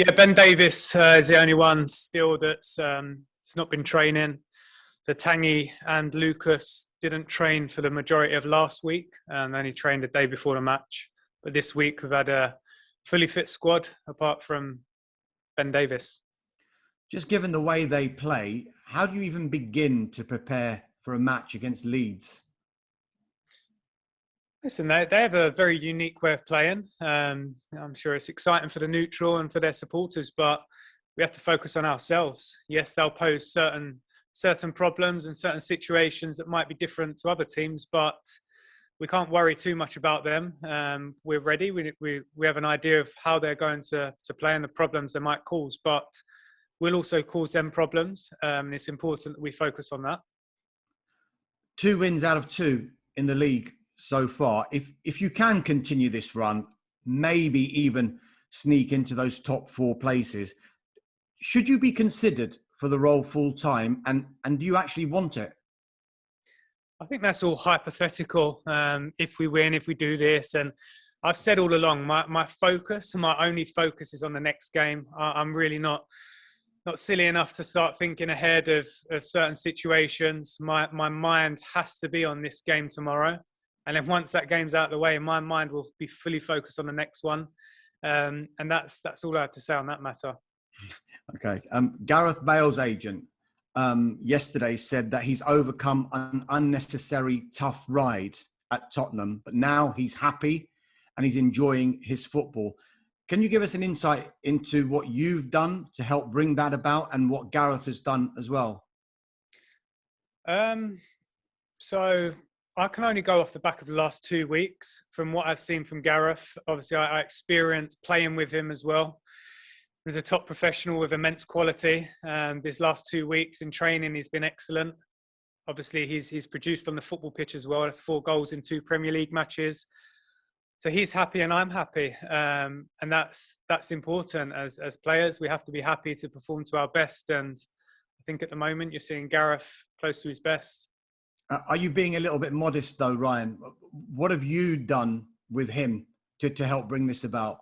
Yeah, Ben Davis is the only one still that's has not been training. So Tangi and Lucas didn't train for the majority of last week and only trained the day before the match. But this week we've had a fully fit squad apart from Ben Davis. Just given the way they play, how do you even begin to prepare for a match against Leeds? Listen, they have a very unique way of playing. I'm sure it's exciting for the neutral and for their supporters, but we have to focus on ourselves. Yes, they'll pose certain problems and certain situations that might be different to other teams, but we can't worry too much about them. We're ready. We have an idea of how they're going to play and the problems they might cause, but we'll also cause them problems. It's important that we focus on that. 2 wins out of 2 in the league so far. If you can continue this run, maybe even sneak into those top 4 places, should you be considered for the role full time? And do you actually want it? I think that's all hypothetical. If we win, if we do this, and I've said all along, my focus, my only focus is on the next game. I'm really not silly enough to start thinking ahead of certain situations. My mind has to be on this game tomorrow. And then once that game's out of the way, my mind will be fully focused on the next one. And that's all I have to say on that matter. Okay. Gareth Bale's agent yesterday said that he's overcome an unnecessary tough ride at Tottenham, but now he's happy and he's enjoying his football. Can you give us an insight into what you've done to help bring that about and what Gareth has done as well? So I can only go off the back of the last 2 weeks from what I've seen from Gareth. Obviously, I experienced playing with him as well. He's a top professional with immense quality. These last 2 weeks in training, he's been excellent. Obviously, he's produced on the football pitch as well. That's 4 goals in 2 Premier League matches. So he's happy and I'm happy. And that's important. As players, we have to be happy to perform to our best. And I think at the moment, you're seeing Gareth close to his best. Are you being a little bit modest though, Ryan? What have you done with him to help bring this about?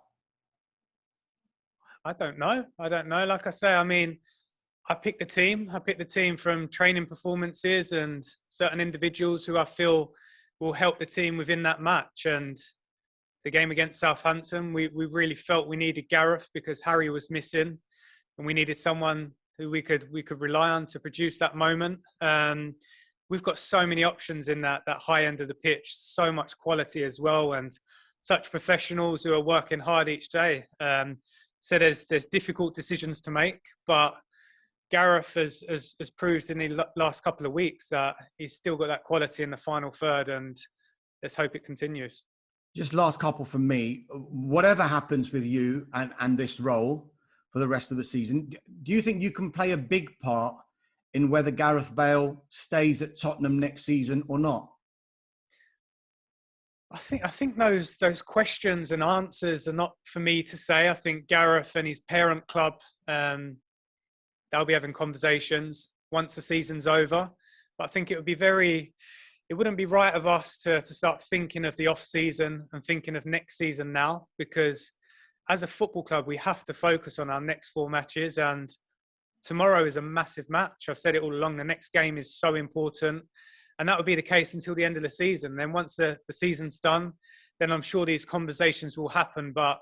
I don't know. Like I say, I mean, I picked the team. I picked the team from training performances and certain individuals who I feel will help the team within that match. And the game against Southampton, we really felt we needed Gareth because Harry was missing, and we needed someone who we could rely on to produce that moment. We've got so many options in that high end of the pitch, so much quality as well, and such professionals who are working hard each day. So there's difficult decisions to make, but Gareth has proved in the last couple of weeks that he's still got that quality in the final third, and let's hope it continues. Just last couple from me. Whatever happens with you and this role for the rest of the season, do you think you can play a big part in whether Gareth Bale stays at Tottenham next season or not? I think those questions and answers are not for me to say. I think Gareth and his parent club, they'll be having conversations once the season's over. But I think it wouldn't be right of us to start thinking of the off season and thinking of next season now, because as a football club, we have to focus on our next 4 matches, and tomorrow is a massive match. I've said it all along. The next game is so important, and that will be the case until the end of the season. Then once the season's done, then I'm sure these conversations will happen. But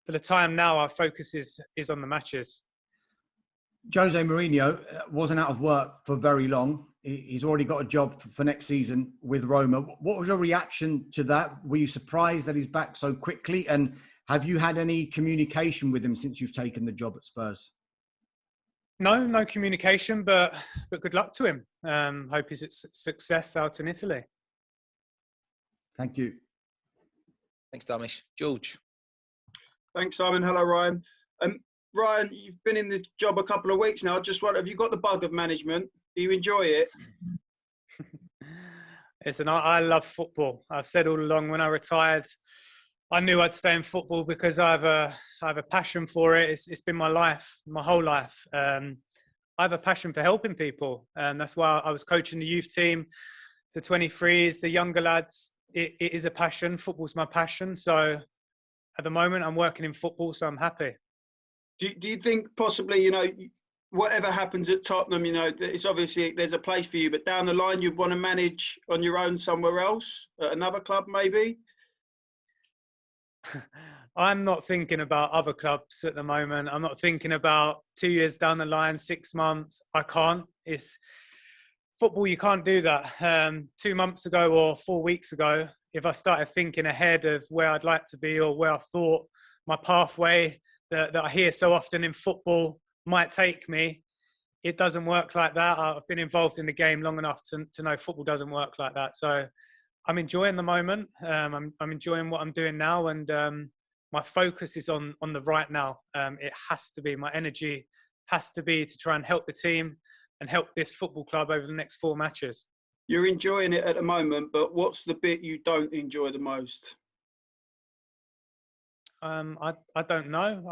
for the time now, our focus is on the matches. Jose Mourinho wasn't out of work for very long. He's already got a job for next season with Roma. What was your reaction to that? Were you surprised that he's back so quickly? And have you had any communication with him since you've taken the job at Spurs? No communication, but good luck to him. Hope he's a success out in Italy. Thank you. Thanks, Damish. George. Thanks, Simon. Hello, Ryan. Ryan, you've been in the job a couple of weeks now. Just wonder, have you got the bug of management? Do you enjoy it? Listen, I love football. I've said all along when I retired, I knew I'd stay in football because I have a passion for it. It's been my life, my whole life. I have a passion for helping people, and that's why I was coaching the youth team, the 23s, the younger lads. It is a passion. Football's my passion. So at the moment, I'm working in football, so I'm happy. Do you think possibly, whatever happens at Tottenham, it's obviously there's a place for you, but down the line you'd want to manage on your own somewhere else, at another club maybe? I'm not thinking about other clubs at the moment. I'm not thinking about 2 years down the line, 6 months. I can't. It's football. You can't do that. 2 months ago or 4 weeks ago, if I started thinking ahead of where I'd like to be or where I thought my pathway that I hear so often in football might take me, it doesn't work like that. I've been involved in the game long enough to know football doesn't work like that. So I'm enjoying the moment. I'm enjoying what I'm doing now, and my focus is on the right now. It has to be. My energy has to be to try and help the team and help this football club over the next 4 matches. You're enjoying it at the moment, but what's the bit you don't enjoy the most? I don't know.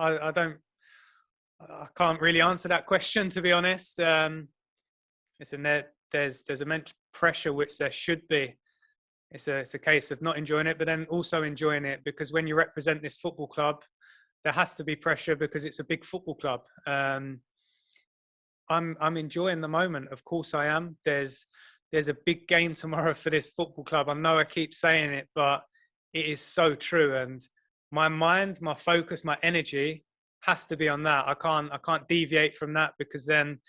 I can't really answer that question, to be honest. There's immense pressure, which there should be. It's a case of not enjoying it, but then also enjoying it, because when you represent this football club, there has to be pressure because it's a big football club. I'm enjoying the moment. Of course I am. There's a big game tomorrow for this football club. I know I keep saying it, but it is so true. And my mind, my focus, my energy has to be on that. I can't deviate from that, because then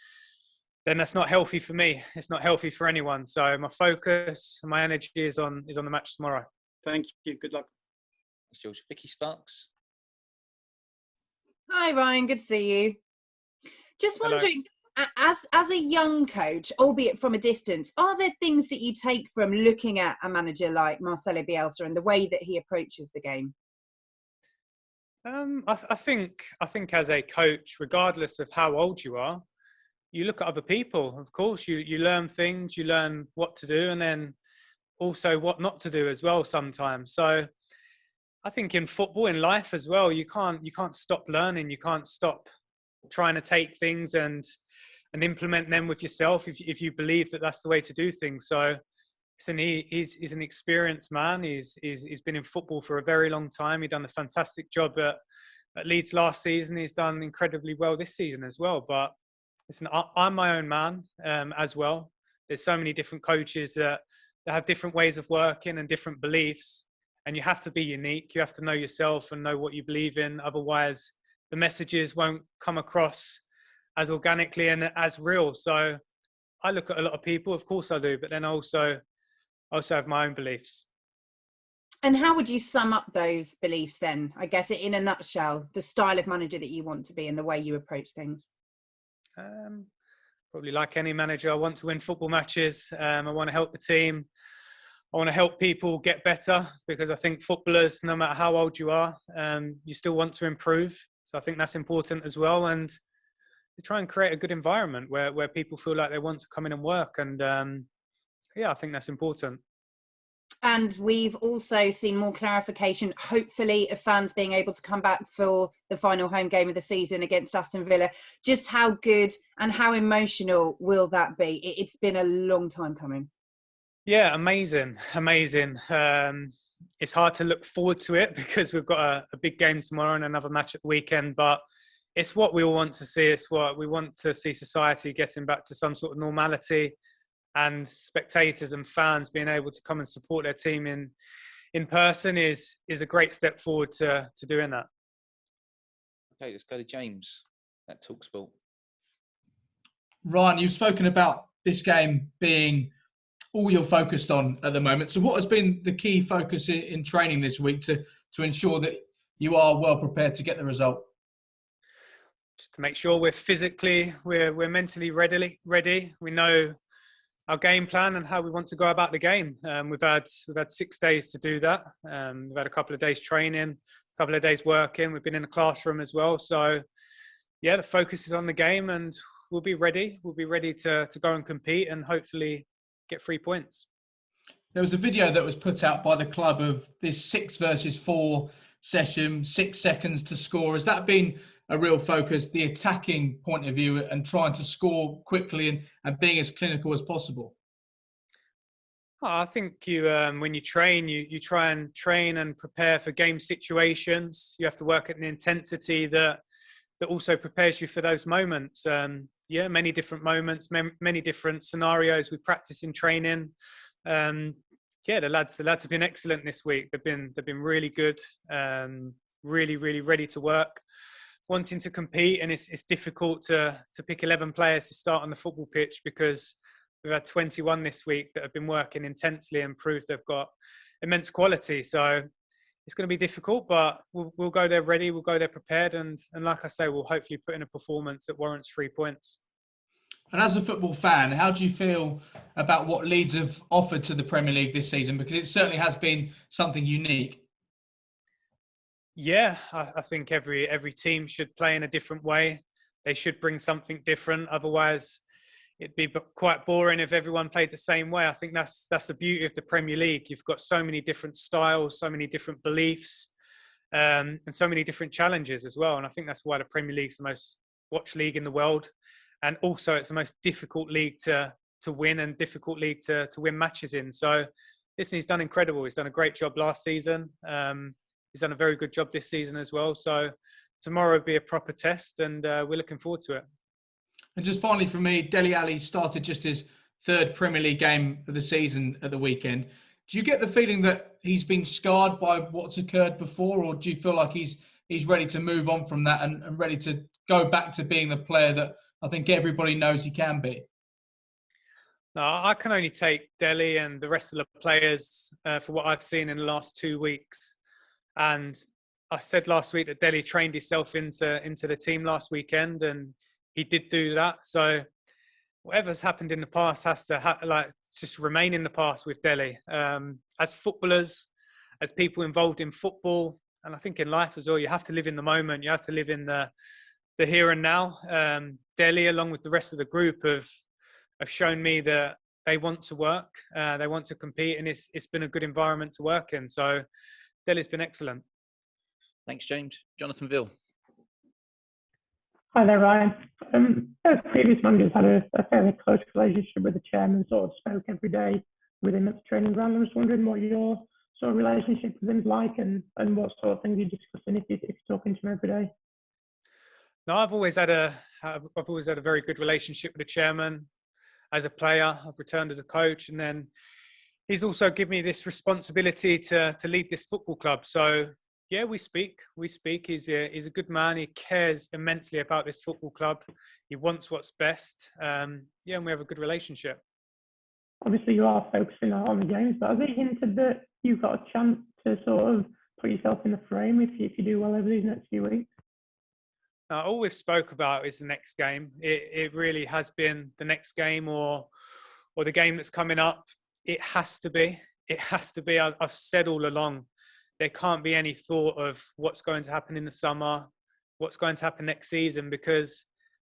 that's not healthy for me. It's not healthy for anyone. So my focus and my energy is on the match tomorrow. Thank you. Good luck. Thanks, George. Vicky Sparks. Hi, Ryan. Good to see you. Just Hello. wondering, as a young coach, albeit from a distance, are there things that you take from looking at a manager like Marcelo Bielsa and the way that he approaches the game? I think as a coach, regardless of how old you are, you look at other people. Of course, you learn things, you learn what to do, and then also what not to do as well sometimes. So I think in football, in life as well, you can't stop learning. You can't stop trying to take things and implement them with yourself if you believe that that's the way to do things. So he's an experienced man. He's been in football for a very long time. He's done a fantastic job at Leeds last season. He's done incredibly well this season as well. But listen, I'm my own man as well. There's so many different coaches that have different ways of working and different beliefs, and you have to be unique. You have to know yourself and know what you believe in. Otherwise, the messages won't come across as organically and as real. So I look at a lot of people, of course I do, but then I also have my own beliefs. And how would you sum up those beliefs then? I guess in a nutshell, the style of manager that you want to be and the way you approach things. Probably like any manager, I want to win football matches. I want to help the team. I want to help people get better, because I think footballers, no matter how old you are, you still want to improve. So I think that's important as well. And to try and create a good environment where people feel like they want to come in and work. And I think that's important. And we've also seen more clarification, hopefully, of fans being able to come back for the final home game of the season against Aston Villa. Just how good and how emotional will that be? It's been a long time coming. Yeah, amazing. It's hard to look forward to it because we've got a big game tomorrow and another match at the weekend, but it's what we all want to see. It's what we want to see, society getting back to some sort of normality, and spectators and fans being able to come and support their team in person is a great step forward to doing that. Okay, let's go to James at TalkSport. Ryan, you've spoken about this game being all you're focused on at the moment. So what has been the key focus in training this week to ensure that you are well prepared to get the result? Just to make sure we're mentally ready. We know our game plan and how we want to go about the game. We've had 6 days to do that. We've had a couple of days training, a couple of days working. We've been in the classroom as well. So yeah, the focus is on the game, and we'll be ready. We'll be ready to go and compete and hopefully get 3 points. There was a video that was put out by the club of this 6 versus 4 session, 6 seconds to score. Has that been a real focus, the attacking point of view and trying to score quickly and being as clinical as possible? I think you, when you train, you try and train and prepare for game situations. You have to work at an intensity that that also prepares you for those moments. Many different moments, many different scenarios we practice in training. The lads have been excellent this week. They've been really good, really ready to work, wanting to compete. And it's difficult to pick 11 players to start on the football pitch, because we've had 21 this week that have been working intensely and proved they've got immense quality. So it's going to be difficult, but we'll go there ready. We'll go there prepared, and like I say, we'll hopefully put in a performance that warrants 3 points. And as a football fan, how do you feel about what Leeds have offered to the Premier League this season? Because it certainly has been something unique. Yeah, I think every team should play in a different way. They should bring something different. Otherwise, it'd be quite boring if everyone played the same way. I think that's the beauty of the Premier League. You've got so many different styles, so many different beliefs, and so many different challenges as well. And I think that's why the Premier League's the most watched league in the world. And also it's the most difficult league to win, and difficult league to win matches in. So listen, he's done incredible. He's done a great job last season. He's done a very good job this season as well. So tomorrow will be a proper test, and we're looking forward to it. And just finally for me, Dele Alli started just his 3rd Premier League game of the season at the weekend. Do you get the feeling that he's been scarred by what's occurred before, or do you feel like he's ready to move on from that and ready to go back to being the player that I think everybody knows he can be? No, I can only take Dele and the rest of the players for what I've seen in the last 2 weeks. And I said last week that Dele trained himself into the team last weekend, and he did do that. So whatever's happened in the past has to just remain in the past with Dele. As footballers, as people involved in football, and I think in life as well, you have to live in the moment. You have to live in the here and now. Dele, along with the rest of the group, have shown me that they want to work, they want to compete, and it's been a good environment to work in. So Dele's been excellent. Thanks, James. Jonathan Ville. Hi there, Ryan. As previous managers had a fairly close relationship with the chairman, sort of spoke every day with him at the training ground. I was wondering what your sort of relationship with him is like, and what sort of things you're discussing if you're talking to him every day. No, I've always had a very good relationship with the chairman. As a player, I've returned as a coach, and then he's also given me this responsibility to lead this football club. So yeah, we speak. He's a good man. He cares immensely about this football club. He wants what's best. And we have a good relationship. Obviously, you are focusing on the games, but has he hinted that you've got a chance to sort of put yourself in the frame if you do well over these next few weeks? All we've spoke about is the next game. It really has been the next game or the game that's coming up. It has to be. I've said all along, there can't be any thought of what's going to happen in the summer, what's going to happen next season, because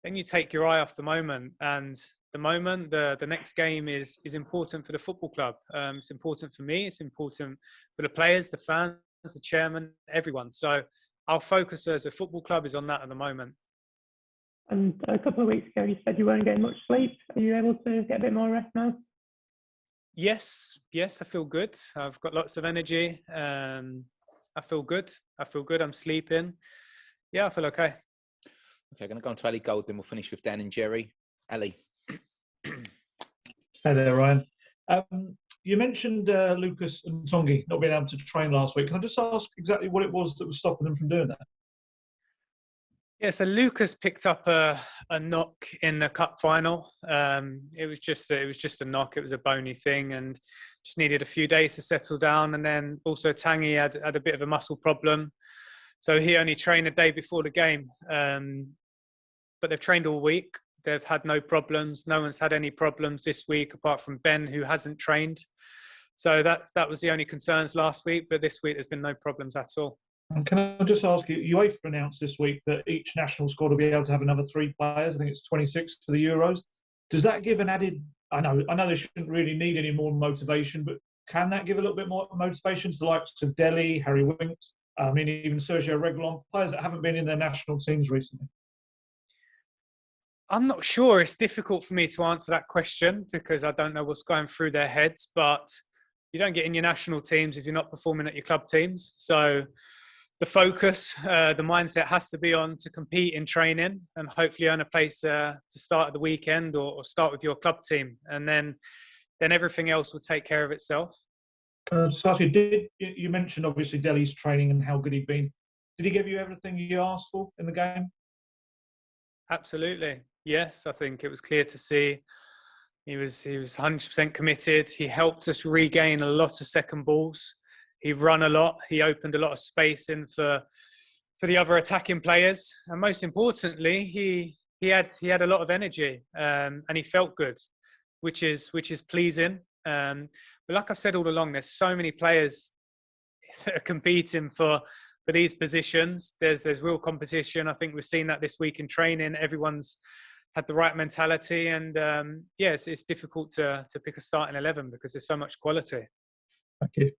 then you take your eye off the moment. And the moment, the next game is important for the football club. It's important for me. It's important for the players, the fans, the chairman, everyone. So our focus as a football club is on that at the moment. And a couple of weeks ago, you said you weren't getting much sleep. Are you able to get a bit more rest now? Yes, I feel good. I've got lots of energy. I feel good. I'm sleeping. Yeah, I feel okay. Okay, I'm going to go on to Ali Gold, then we'll finish with Dan and Jerry. Ali. Hey there, Ryan. You mentioned Lucas and Tongi not being able to train last week. Can I just ask exactly what it was that was stopping them from doing that? Yeah, so Lucas picked up a knock in the cup final. It was just a knock. It was a bony thing, and just needed a few days to settle down. And then also Tangi had a bit of a muscle problem, so he only trained a day before the game. But they've trained all week. They've had no problems. No one's had any problems this week apart from Ben, who hasn't trained. So that was the only concerns last week. But this week there's been no problems at all. And can I just ask you, UEFA announced this week that each national squad will be able to have another 3 players. I think it's 26 to the Euros. Does that give an added, I know they shouldn't really need any more motivation, but can that give a little bit more motivation to the likes of Dele, Harry Winks, even Sergio Reguilon, players that haven't been in their national teams recently? I'm not sure. It's difficult for me to answer that question because I don't know what's going through their heads, but you don't get in your national teams if you're not performing at your club teams. So the focus, the mindset has to be on to compete in training and hopefully earn a place to start at the weekend or start with your club team, and then everything else will take care of itself. Sasha, you mentioned obviously Delhi's training and how good he'd been. Did he give you everything you asked for in the game? Absolutely, yes. I think it was clear to see he was 100% committed. He helped us regain a lot of second balls. He run a lot. He opened a lot of space in for the other attacking players, and most importantly, he had a lot of energy, and he felt good, which is pleasing. But like I've said all along, there's so many players that are competing for these positions. There's real competition. I think we've seen that this week in training. Everyone's had the right mentality, and yes, it's difficult to pick a starting 11 because there's so much quality. Thank you.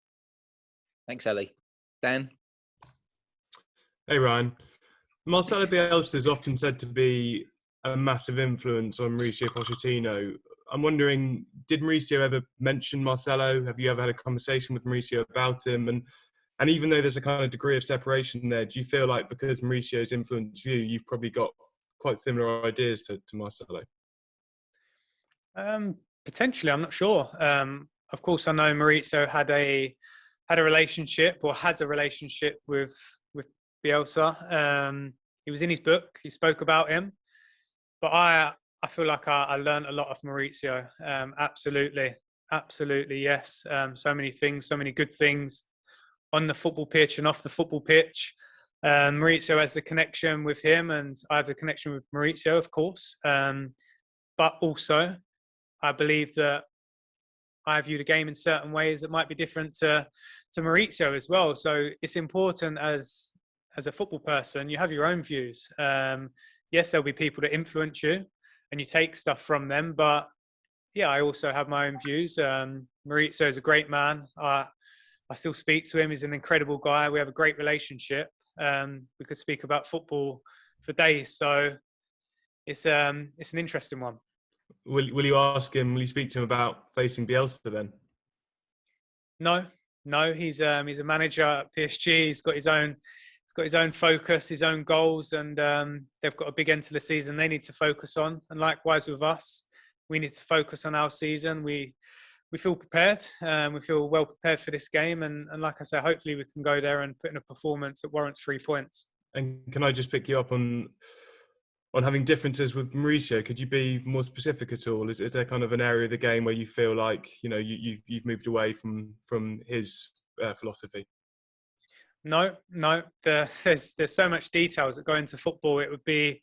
Thanks, Ellie. Dan? Hey, Ryan. Marcelo Bielsa is often said to be a massive influence on Mauricio Pochettino. I'm wondering, did Mauricio ever mention Marcelo? Have you ever had a conversation with Mauricio about him? And even though there's a kind of degree of separation there, do you feel like because Mauricio's influenced you, you've probably got quite similar ideas to Marcelo? Potentially, I'm not sure. Of course, I know Mauricio had a relationship or has a relationship with Bielsa. He was in his book. He spoke about him. But I feel like I learned a lot of Mauricio. Absolutely, yes. So many things, so many good things on the football pitch and off the football pitch. Mauricio has the connection with him, and I have the connection with Mauricio, of course. But also, I believe that I view the game in certain ways that might be different to Mauricio as well. So it's important as a football person, you have your own views. Yes, there'll be people that influence you and you take stuff from them. But yeah, I also have my own views. Mauricio is a great man. I still speak to him. He's an incredible guy. We have a great relationship. We could speak about football for days. So it's an interesting one. Will you ask him? Will you speak to him about facing Bielsa then? No. He's a manager at PSG. He's got his own focus, his own goals, and they've got a big end to the season they need to focus on. And likewise with us, we need to focus on our season. We feel prepared. We feel well prepared for this game, and like I said, hopefully we can go there and put in a performance that warrants 3 points. And can I just pick you up on having differences with Mauricio? Could you be more specific at all? Is there kind of an area of the game where you feel like you've moved away from his philosophy? No. There's so much details that go into football. It would be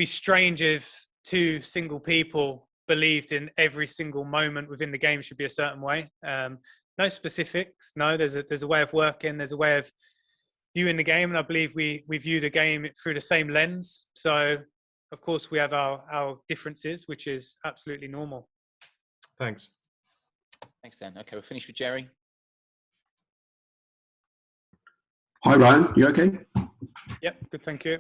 strange if two single people believed in every single moment within the game should be a certain way. No specifics. No, there's a way of working. There's a way of viewing the game, and I believe we view the game through the same lens. So, of course, we have our differences, which is absolutely normal. Thanks, Dan. Okay, we'll finish with Jerry. Hi, Ryan. You okay? Yep, good, thank you.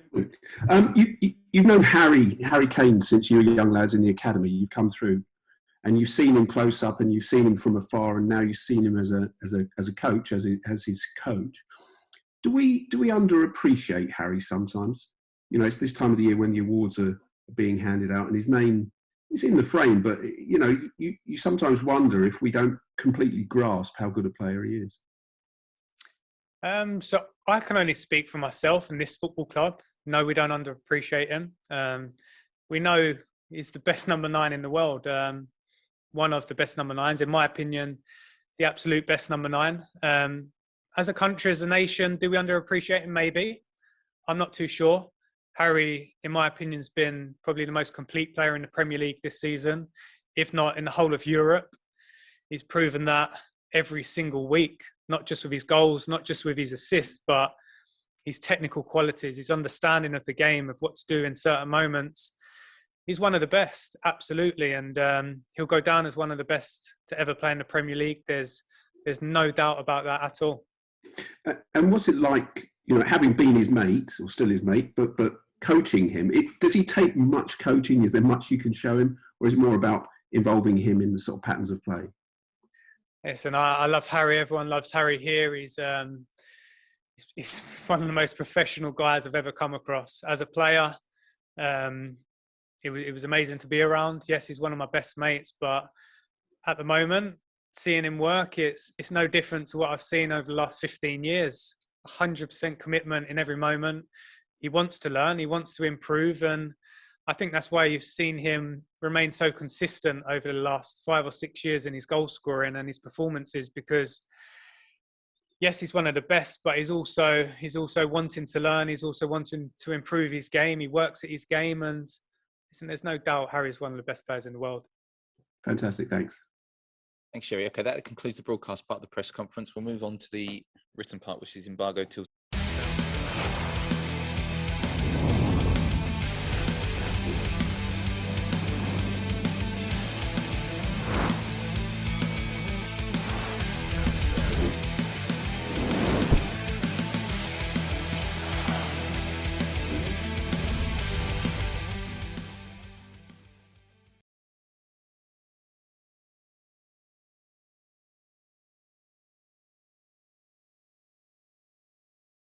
You've known Harry Kane since you were young lads in the academy. You've come through, and you've seen him close up, and you've seen him from afar, and now you've seen him as a coach, as his coach. Do we underappreciate Harry sometimes? It's this time of the year when the awards are being handed out, and his name is in the frame. But you sometimes wonder if we don't completely grasp how good a player he is. So I can only speak for myself and this football club. No, we don't underappreciate him. We know he's the best number 9 in the world. One of the best number 9s, in my opinion, the absolute best number 9. As a country, as a nation, do we underappreciate him? Maybe. I'm not too sure. Harry, in my opinion, has been probably the most complete player in the Premier League this season, if not in the whole of Europe. He's proven that every single week, not just with his goals, not just with his assists, but his technical qualities, his understanding of the game, of what to do in certain moments. He's one of the best, absolutely. And he'll go down as one of the best to ever play in the Premier League. There's no doubt about that at all. And what's it like, having been his mate, or still his mate, but coaching him? Does he take much coaching? Is there much you can show him? Or is it more about involving him in the sort of patterns of play? Yes, and I love Harry. Everyone loves Harry here. He's he's one of the most professional guys I've ever come across. As a player, it was amazing to be around. Yes, he's one of my best mates, but at the moment, seeing him work, it's no different to what I've seen over the last 15 years. 100% commitment in every moment. He wants to learn, he wants to improve, and I think that's why you've seen him remain so consistent over the last 5 or 6 years in his goal scoring and his performances, because yes, he's one of the best, but he's also wanting to learn. He's also wanting to improve his game. He works at his game, and listen, there's no doubt Harry's one of the best players in the world. Fantastic, thanks. Thanks, Sherry. Okay, that concludes the broadcast part of the press conference. We'll move on to the written part, which is embargoed till